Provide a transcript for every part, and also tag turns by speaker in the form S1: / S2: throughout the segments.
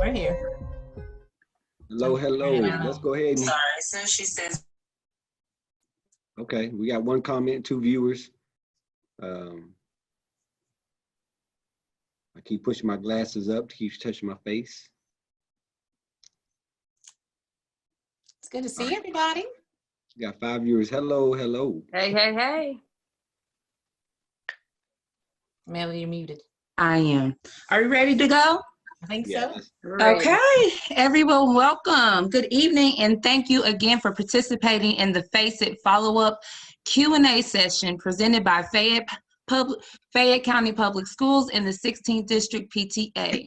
S1: We're here.
S2: Hello, hello. Let's go ahead and.
S1: Sorry, so she says.
S2: Okay, we got one comment, 2 viewers. I keep pushing my glasses up to keep touching my face.
S1: It's good to see everybody.
S2: We got 5 viewers. Hello, hello.
S3: Hey, hey, hey.
S1: Melody, you're muted.
S3: I am. Are we ready to go?
S1: I think
S2: Yeah,
S1: so.
S3: Okay, everyone, welcome. Good evening, and thank you again for participating in the Face It follow-up Q&A session presented by Fayette County Public Schools in the 16th District PTA.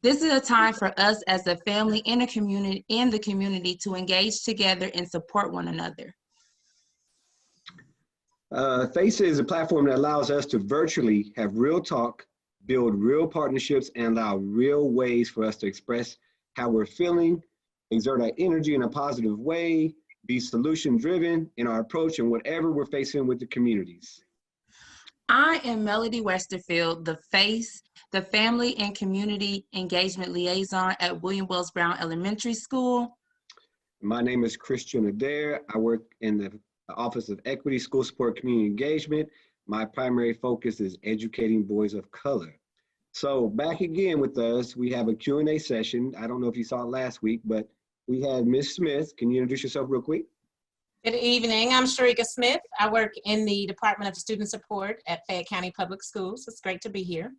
S3: This is a time for us as a family in the community to engage together and support one another.
S2: Face It is a platform that allows us to virtually have real talk, build real partnerships, and allow real ways for us to express how we're feeling, exert our energy in a positive way, be solution-driven in our approach and whatever we're facing with the communities.
S3: I am Melody Westerfield, the Family and Community Engagement Liaison at William Wells Brown Elementary School.
S2: My name is Christian Adair. I work in the Office of Equity, School Support, Community Engagement. My primary focus is educating boys of color. So back again with us, we have a Q&A session. I don't know if you saw it last week, but we had Ms. Smith. Can you introduce yourself real quick?
S1: Good evening. I'm Sharika Smith. I work in the Department of Student Support at Fayette County Public Schools. It's great to be here.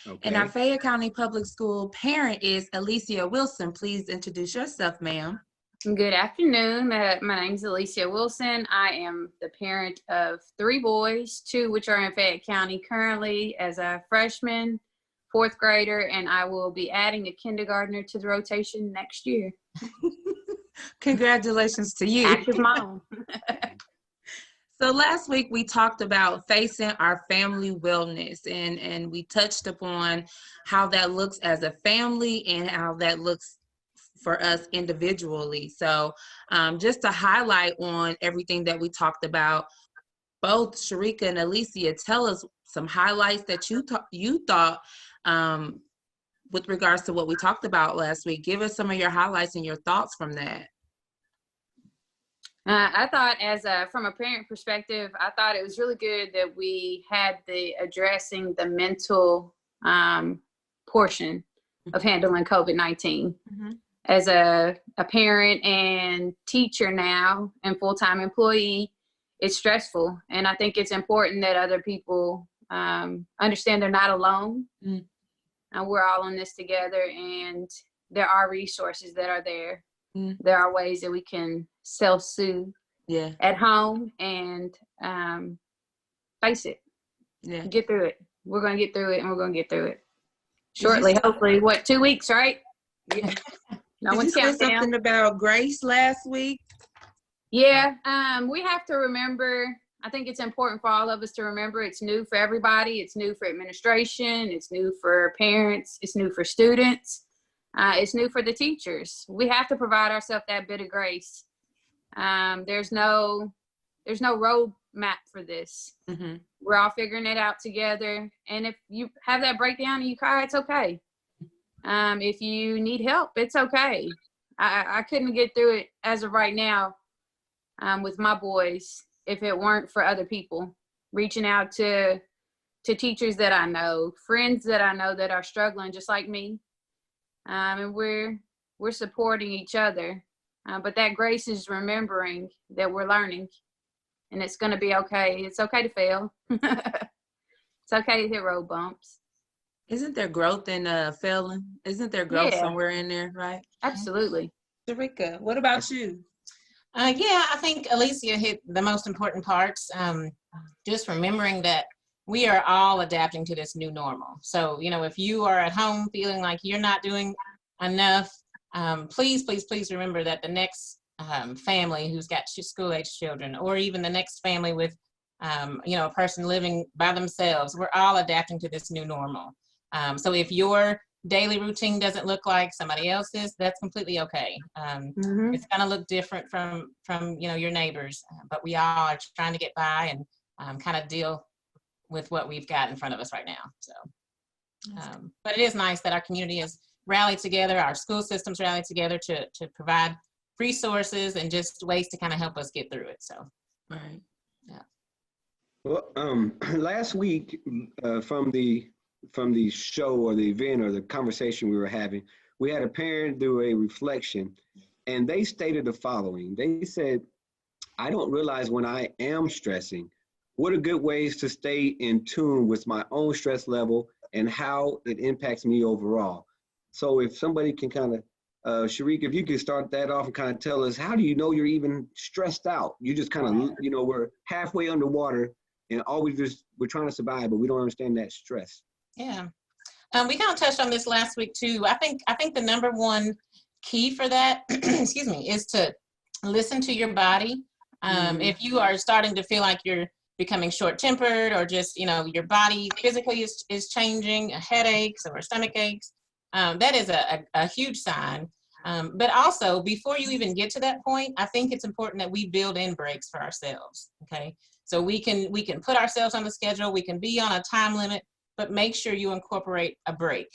S2: Okay.
S3: And our Fayette County Public School parent is Alicia Wilson. Please introduce yourself, ma'am.
S4: Good afternoon. My name is Alicia Wilson. I am the parent of 3 boys, 2 which are in Fayette County currently as a freshman, 4th grader, and I will be adding a kindergartner to the rotation next year.
S3: Congratulations to you.
S4: Active mom.
S3: So last week we talked about facing our family wellness, and we touched upon how that looks as a family and how that looks for us individually. So just to highlight on everything that we talked about, both Sharika and Alicia, tell us some highlights that you thought with regards to what we talked about last week. Give us some of your highlights and your thoughts from that.
S4: I thought from a parent perspective, I thought it was really good that we had the addressing the mental portion of handling COVID-19. Mm-hmm. As a parent and teacher now and full-time employee, it's stressful. And I think it's important that other people understand they're not alone. Mm. And we're all in this together, and there are resources that are there. Mm. There are ways that we can self-soothe at home and face it. Yeah. Get through it. We're going to get through it, and we're going to get through it. Shortly, hopefully, 2 weeks, right?
S3: Yeah. Did you say something about grace last week?
S4: Yeah, we have to remember, I think it's important for all of us to remember it's new for everybody. It's new for administration. It's new for parents. It's new for students. It's new for the teachers. We have to provide ourselves that bit of grace. There's no roadmap for this. Mm-hmm. We're all figuring it out together. And if you have that breakdown and you cry, it's okay. If you need help, it's okay. I couldn't get through it as of right now with my boys if it weren't for other people reaching out to teachers that I know, friends that I know that are struggling just like me. And we're supporting each other. But that grace is remembering that we're learning, and it's going to be okay. It's okay to fail. It's okay to hit road bumps.
S3: Isn't there growth in failing? Isn't there growth somewhere in there, right?
S4: Absolutely.
S3: Sharika, what about you?
S1: Yeah, I think Alicia hit the most important parts. Just remembering that we are all adapting to this new normal. So, if you are at home feeling like you're not doing enough, please remember that the next family who's got school-age children, or even the next family with, a person living by themselves, we're all adapting to this new normal. So if your daily routine doesn't look like somebody else's, that's completely okay. Mm-hmm. It's going to look different from your neighbors, but we all are trying to get by and kind of deal with what we've got in front of us right now. So, but it is nice that our community is rally together, our school systems rally together to provide resources and just ways to kind of help us get through it. So,
S3: Right.
S1: yeah.
S2: Well, last week, from the show or the event or the conversation we were having, we had a parent do a reflection, and they stated the following. They said, "I don't realize when I am stressing. What are good ways to stay in tune with my own stress level and how it impacts me overall?" So if somebody can kind of, Sharik, if you could start that off and kind of tell us, how do you know you're even stressed out? You just kind of, we're halfway underwater and we're trying to survive, but we don't understand that stress.
S1: Yeah. We kind of touched on this last week too. I think the number one key for that, excuse me, is to listen to your body. If you are starting to feel like you're becoming short-tempered, or just, your body physically is changing, headaches or stomach aches, that is a huge sign. But also, before you even get to that point, I think it's important that we build in breaks for ourselves. Okay, so we can put ourselves on the schedule. We can be on a time limit, but make sure you incorporate a break,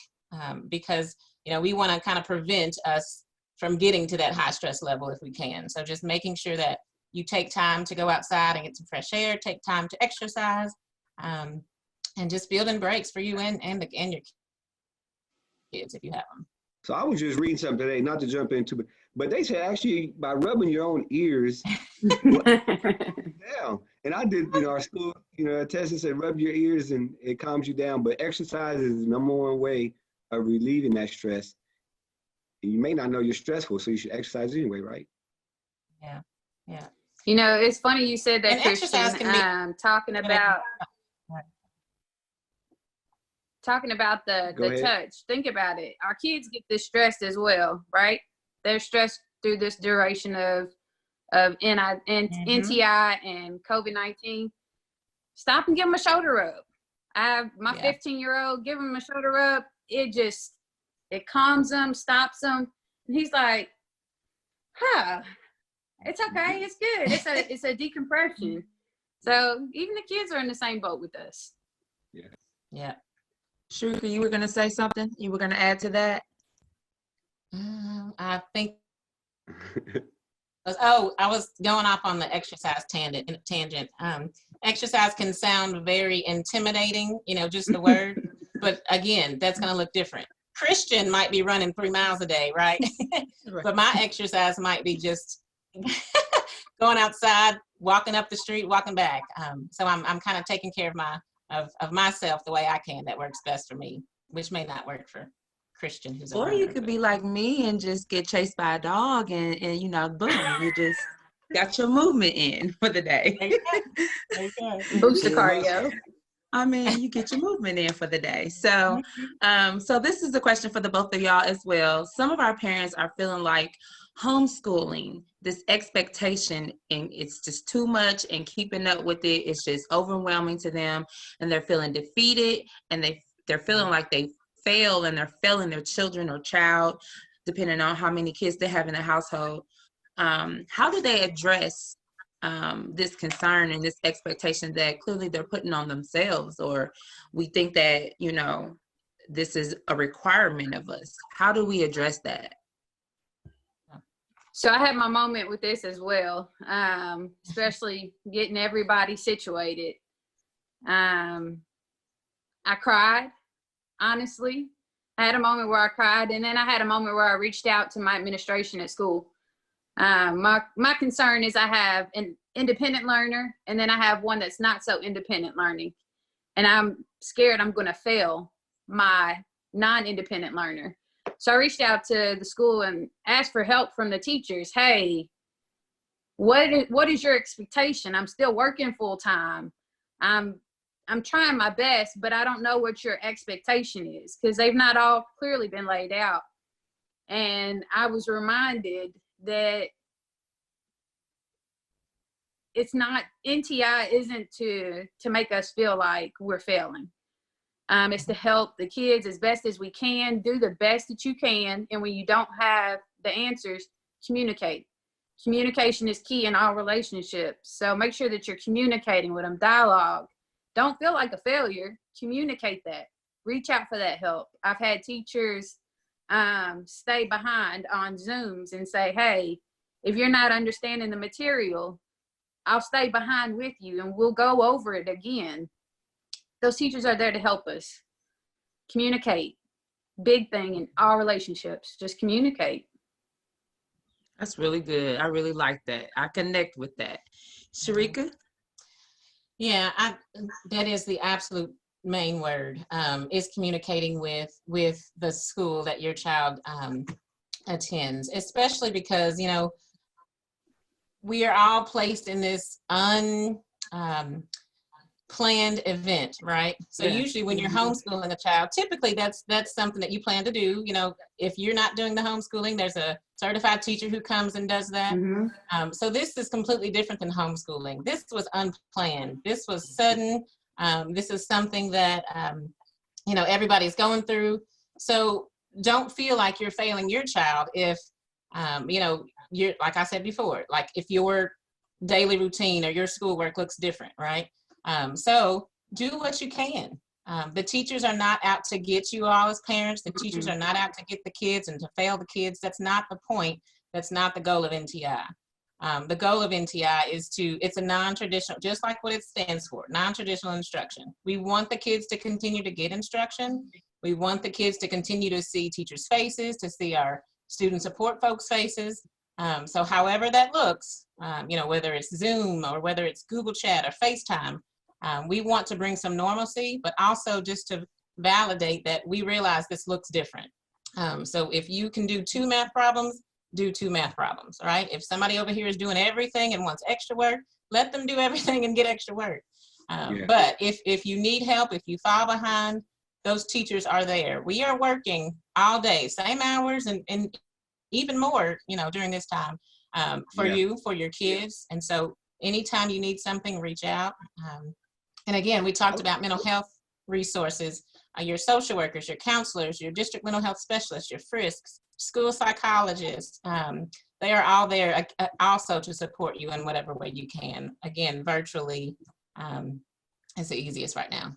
S1: because we want to kind of prevent us from getting to that high stress level if we can. So just making sure that you take time to go outside and get some fresh air, take time to exercise, and just building breaks for you and your kids if you have them.
S2: So I was just reading something today, not to jump into, but they said actually by rubbing your own ears down. And I did, our school, a test that said rub your ears and it calms you down. But exercise is the number one way of relieving that stress. And you may not know you're stressful, so you should exercise anyway, right?
S1: Yeah, yeah.
S4: It's funny you said that,
S1: And
S4: Christian.
S1: exercise can be
S4: talking about the touch. Think about it. Our kids get this stressed as well, right? They're stressed through this duration of NTI and COVID-19. Stop and give them a shoulder rub. I have my 15-year-old, give him a shoulder rub. It calms them, stops them. And he's like, it's okay, it's good. It's a decompression. So even the kids are in the same boat with us.
S1: Yeah.
S3: Shrika, you were going to say something? You were going to add to that?
S1: I think. I was going off on the exercise tangent. Exercise can sound very intimidating, just the word. But again, that's going to look different. Christian might be running 3 miles a day, right? But my exercise might be just going outside, walking up the street, walking back. So I'm kind of taking care of myself the way I can. That works best for me, which may not work for Christian, who's
S3: or you could be like me and just get chased by a dog and boom, you just got your movement in for the day.
S1: Okay.
S4: Boost the cardio.
S3: I mean, you get your movement in for the day. So, so this is a question for the both of y'all as well. Some of our parents are feeling like homeschooling, this expectation, and it's just too much, and keeping up with it is just overwhelming to them, and they're feeling defeated, and they're feeling like they fail, and they're failing their children or child, depending on how many kids they have in the household. How do they address this concern and this expectation that clearly they're putting on themselves, or we think that, this is a requirement of us? How do we address that?
S4: So I had my moment with this as well, especially getting everybody situated. I cried, honestly. I had a moment where I cried, and then I had a moment where I reached out to my administration at school. My concern is I have an independent learner, and then I have one that's not so independent learning. And I'm scared I'm going to fail my non-independent learner. So I reached out to the school and asked for help from the teachers. Hey, what is your expectation? I'm still working full time. I'm trying my best, but I don't know what your expectation is, because they've not all clearly been laid out. And I was reminded that it's not, NTI isn't to make us feel like we're failing. It's to help the kids as best as we can, do the best that you can. And when you don't have the answers, communicate. Communication is key in all relationships. So make sure that you're communicating with them, dialogue. Don't feel like a failure, communicate that. Reach out for that help. I've had teachers stay behind on Zooms and say, hey, if you're not understanding the material, I'll stay behind with you and we'll go over it again. Those teachers are there to help us. Communicate. Big thing in all relationships. Just communicate.
S3: That's really good. I really like that. I connect with that. Sharika?
S1: Yeah, that is the absolute main word, is communicating with the school that your child attends, especially because, you know, we are all placed in this planned event, right? So
S3: Yeah.
S1: usually when you're homeschooling a child, typically that's something that you plan to do. You know, if you're not doing the homeschooling, there's a certified teacher who comes and does that. So this is completely different than homeschooling. This was unplanned. This was sudden. This is something that, you know, everybody's going through. So don't feel like you're failing your child if, you know, you're, like I said before, like if your daily routine or your schoolwork looks different, right? So do what you can. The teachers are not out to get you all as parents. The teachers are not out to get the kids and to fail the kids. That's not the point. That's not the goal of NTI. The goal of NTI is it's a non-traditional, just like what it stands for, non-traditional instruction. We want the kids to continue to get instruction. We want the kids to continue to see teachers' faces, to see our student support folks' faces. So however that looks, you know, whether it's Zoom or whether it's Google Chat or FaceTime, we want to bring some normalcy, but also just to validate that we realize this looks different. So if you can do 2 math problems, do 2 math problems, right? If somebody over here is doing everything and wants extra work, let them do everything and get extra work. But if you need help, if you fall behind, those teachers are there. We are working all day, same hours and even more, you know, during this time for you, for your kids. And so anytime you need something, reach out. And again, we talked about mental health resources, your social workers, your counselors, your district mental health specialists, your FRISCs, school psychologists. They are all there also to support you in whatever way you can. Again, virtually is the easiest right now.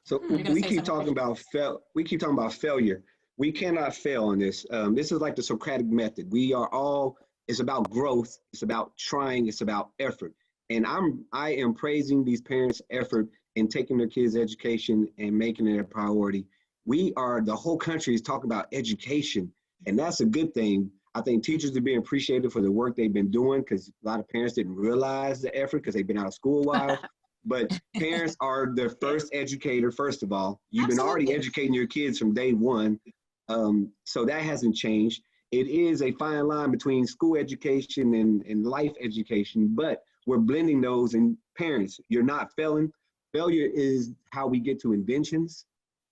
S2: So we keep talking about failure. We cannot fail on this. This is like the Socratic method. It's about growth. It's about trying. It's about effort. And I am praising these parents' effort in taking their kids' education and making it a priority. The whole country is talking about education, and that's a good thing. I think teachers are being appreciated for the work they've been doing, because a lot of parents didn't realize the effort because they've been out of school a while. But parents are the first educator, first of all. You've been already educating your kids from day one. So that hasn't changed. It is a fine line between school education and life education, but we're blending those. And parents, you're not failing. Failure is how we get to inventions.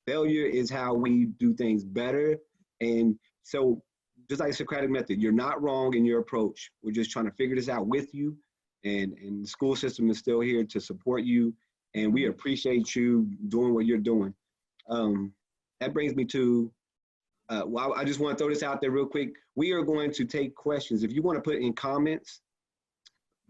S2: Failure is how we do things better. And so just like Socratic method, you're not wrong in your approach. We're just trying to figure this out with you. And the school system is still here to support you. And we appreciate you doing what you're doing. That brings me to, well, I just want to throw this out there real quick. We are going to take questions. If you want to put in comments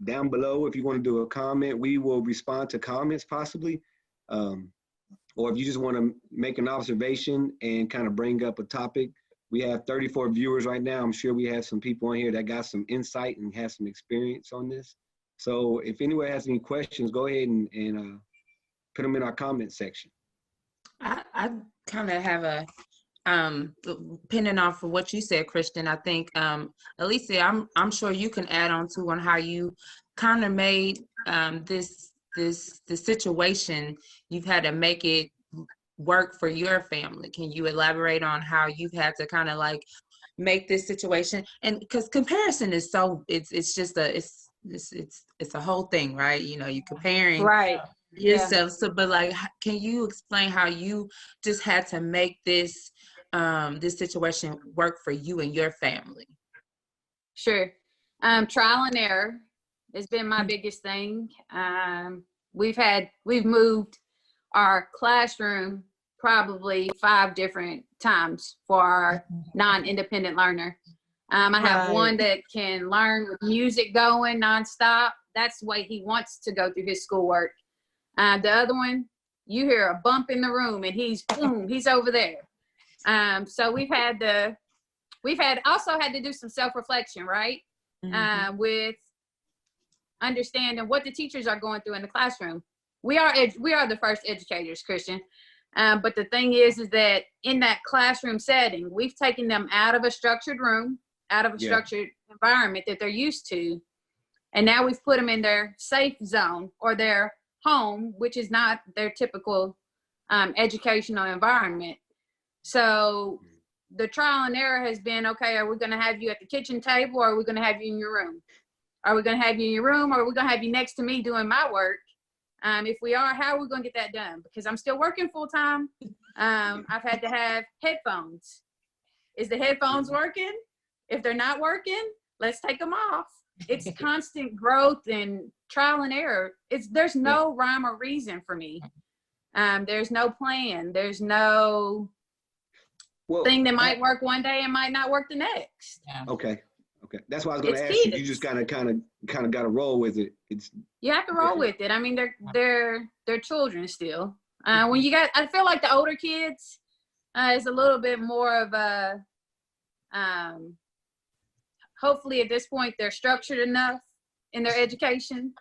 S2: down below, if you want to do a comment, we will respond to comments possibly. Or if you just want to make an observation and kind of bring up a topic. We have 34 viewers right now. I'm sure we have some people on here that got some insight and has some experience on this. So if anyone has any questions, go ahead and put them in our comment section.
S3: I kind of have a, depending off of what you said, Christian, I think, Alicia, I'm sure you can add on how you kind of made this situation, you've had to make it work for your family. Can you elaborate on how you've had to kind of like make this situation? And because comparison is so, it's just it's a whole thing, right? You know, you're comparing yourself. Yeah. So, but like, can you explain how you just had to make this this situation work for you and your family?
S4: Sure. Trial and error has been my biggest thing. We've moved our classroom probably 5 different times for our non-independent learner. I have one that can learn with music going nonstop. That's the way he wants to go through his schoolwork. The other one, you hear a bump in the room and he's over there. So we've also had to do some self-reflection, right? With understanding what the teachers are going through in the classroom. We are the first educators, Christian. But the thing is that in that classroom setting, we've taken them out of a structured room, out of a structured environment that they're used to. And now we've put them in their safe zone or their home, which is not their typical educational environment. So the trial and error has been, okay, are we going to have you at the kitchen table, or are we going to have you in your room? Are we going to have you in your room, or are we going to have you next to me doing my work? If we are, how are we going to get that done? Because I'm still working full time. I've had to have headphones. Is the headphones working? If they're not working, let's take them off. It's constant growth and trial and error. There's no rhyme or reason for me. There's no plan. There's no thing that might work one day and might not work the next.
S2: Okay. That's why I was going to ask you. You just kind of got to roll with it.
S4: You have to roll with it. I mean, they're children still. I feel like the older kids is a little bit more of a. Hopefully, at this point, they're structured enough in their education.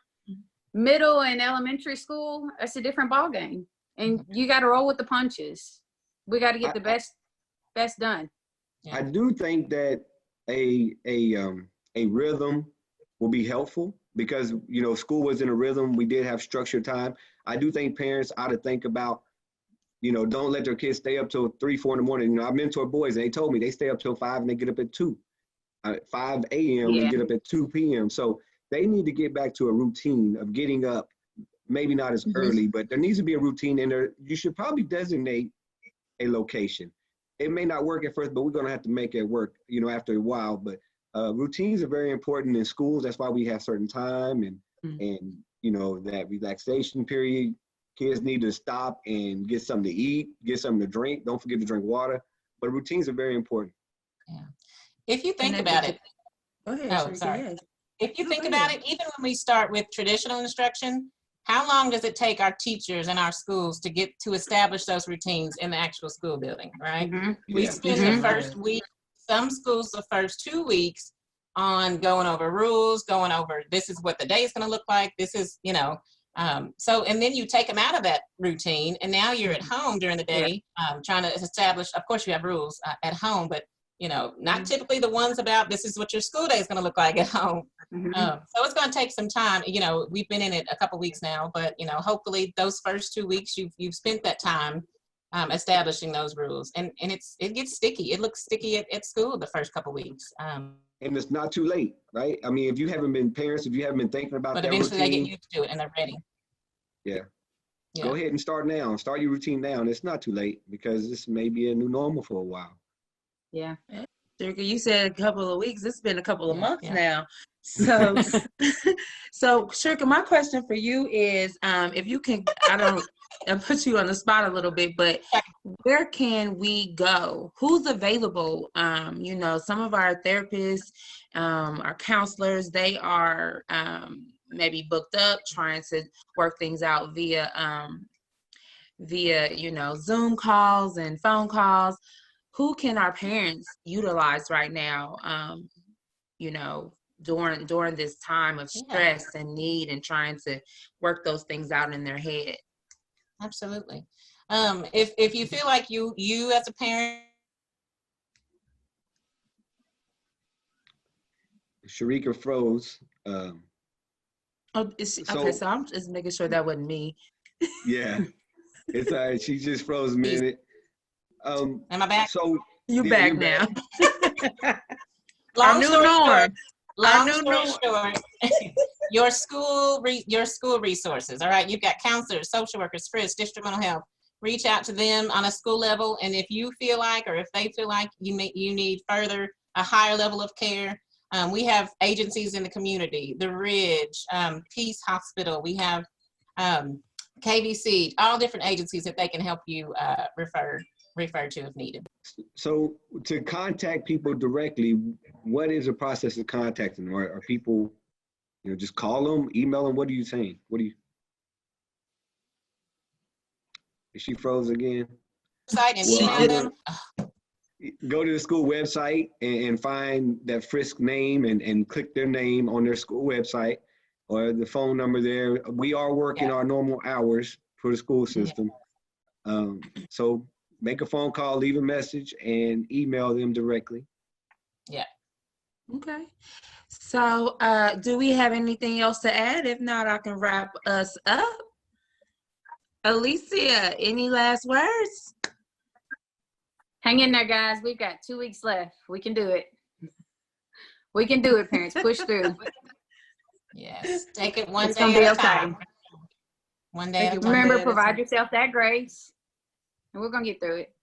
S4: Middle and elementary school, it's a different ballgame, and you got to roll with the punches. We got to get the best done.
S2: I do think that a rhythm will be helpful, because school was in a rhythm. We did have structured time. I do think parents ought to think about, don't let their kids stay up till 3, 4 in the morning. I mentor boys, and they told me they stay up till 5 and they get up at 2, 5 a.m. and get up at 2 p.m. So they need to get back to a routine of getting up, maybe not as early, but there needs to be a routine in there. You should probably designate a location. It may not work at first, but we're going to have to make it work, after a while. But routines are very important in schools. That's why we have certain time and that relaxation period. Kids need to stop and get something to eat, get something to drink. Don't forget to drink water. But routines are very important.
S1: Yeah. If you think about it.
S3: Go ahead.
S1: Oh, sorry. If you think about it, even when we start with traditional instruction, how long does it take our teachers in our schools to get to establish those routines in the actual school building, right? We spend the first week, some schools the first 2 weeks on going over rules, going over this is what the day is going to look like. This is, so, and then you take them out of that routine, and now you're at home during the day trying to establish, of course you have rules at home, but not typically the ones about this is what your school day is going to look like at home. So it's going to take some time. We've been in it a couple weeks now, but hopefully those first 2 weeks you've spent that time establishing those rules, and it gets sticky. It looks sticky at school the first couple weeks.
S2: And it's not too late, right? I mean, if you haven't been parents, if you haven't been thinking about that,
S1: but eventually
S2: routine,
S1: they get used to it and they're ready.
S2: Yeah. Go ahead and start now. Start your routine now, and it's not too late, because this may be a new normal for a while.
S3: Yeah. Shirka, you said a couple of weeks. It's been a couple of months now. So, so Shirka, my question for you is, if you can, I put you on the spot a little bit, but where can we go? Who's available? Some of our therapists, our counselors, they are maybe booked up, trying to work things out via Zoom calls and phone calls. Who can our parents utilize right now, during this time of stress and need and trying to work those things out in their head?
S1: Absolutely. If you feel like you as a parent.
S2: Sharika froze.
S3: So I'm just making sure that wasn't me.
S2: Yeah, it's all right. She just froze a minute.
S1: Am I back?
S2: So
S3: you're back now.
S1: Long story short, your school resources. All right, you've got counselors, social workers, FRIS, district mental health. Reach out to them on a school level, and if you feel like, or if they feel like you need a higher level of care, we have agencies in the community, the Ridge, Peace Hospital. We have KVC, all different agencies that they can help you refer to if needed.
S2: So to contact people directly, what is the process of contacting them? Are people, just call them, email them? What are you saying? Is she froze again?
S1: Site and email them.
S2: go to the school website and find that Frisk name and click their name on their school website or the phone number there. We are working our normal hours for the school system. So make a phone call, leave a message, and email them directly.
S1: Yeah.
S3: Okay. So do we have anything else to add? If not, I can wrap us up. Alicia, any last words?
S4: Hang in there, guys. We've got 2 weeks left. We can do it. We can do it, parents. Push through.
S1: Yes. Take it one
S4: It's
S1: day
S4: gonna be
S1: at a
S4: okay.
S1: time. One day at a time.
S4: Remember,
S3: day at a
S4: provide
S3: time.
S4: yourself that grace, and we're gonna get through it.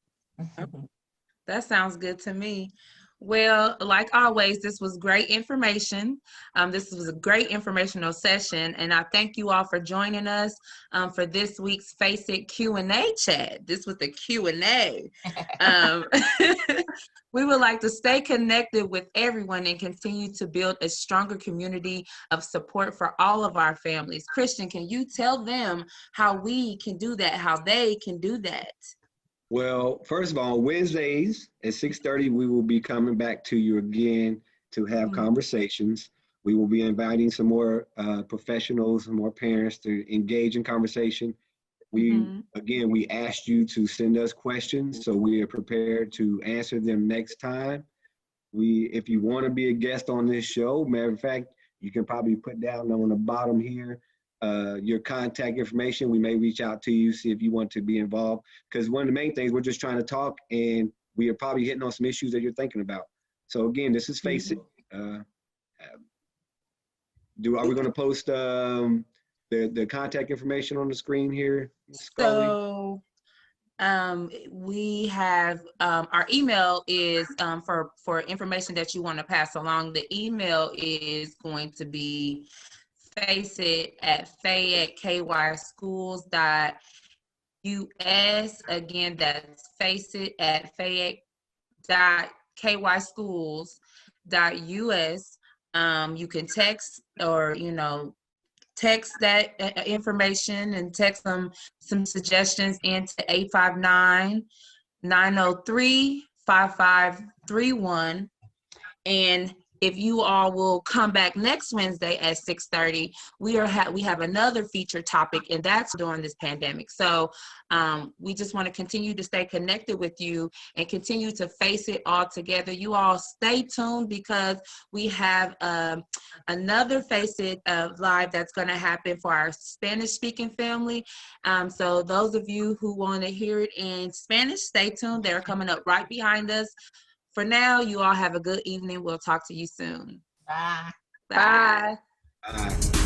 S3: That sounds good to me. Well, like always, this was great information. This was a great informational session, and I thank you all for joining us for this week's Face It Q&A chat. This was the Q&A. We would like to stay connected with everyone and continue to build a stronger community of support for all of our families. Christian, can you tell them how we can do that, how they can do that?
S2: Well, first of all, Wednesdays at 6:30, we will be coming back to you again to have conversations. We will be inviting some more professionals and more parents to engage in conversation. Again, we asked you to send us questions, so we are prepared to answer them next time. If you want to be a guest on this show, matter of fact, you can probably put down on the bottom here your contact information. We may reach out to you, see if you want to be involved. Because one of the main things, we're just trying to talk, and we are probably hitting on some issues that you're thinking about. So again, this is Face It. Are we going to post the contact information on the screen here, Scully?
S3: So we have our email is for information that you want to pass along. The email is going to be faceit@fayettekyschools.us. Again, that's faceit@fayette.kyschools.us. You can text or text that information and text them some suggestions into 859-903-5531. And if you all will come back next Wednesday at 6:30, we have another featured topic, and that's during this pandemic. So we just want to continue to stay connected with you and continue to face it all together. You all stay tuned because we have another Face It live that's going to happen for our Spanish-speaking family. So those of you who want to hear it in Spanish, stay tuned. They're coming up right behind us. For now, you all have a good evening. We'll talk to you soon.
S1: Bye.
S3: Bye.
S2: Bye.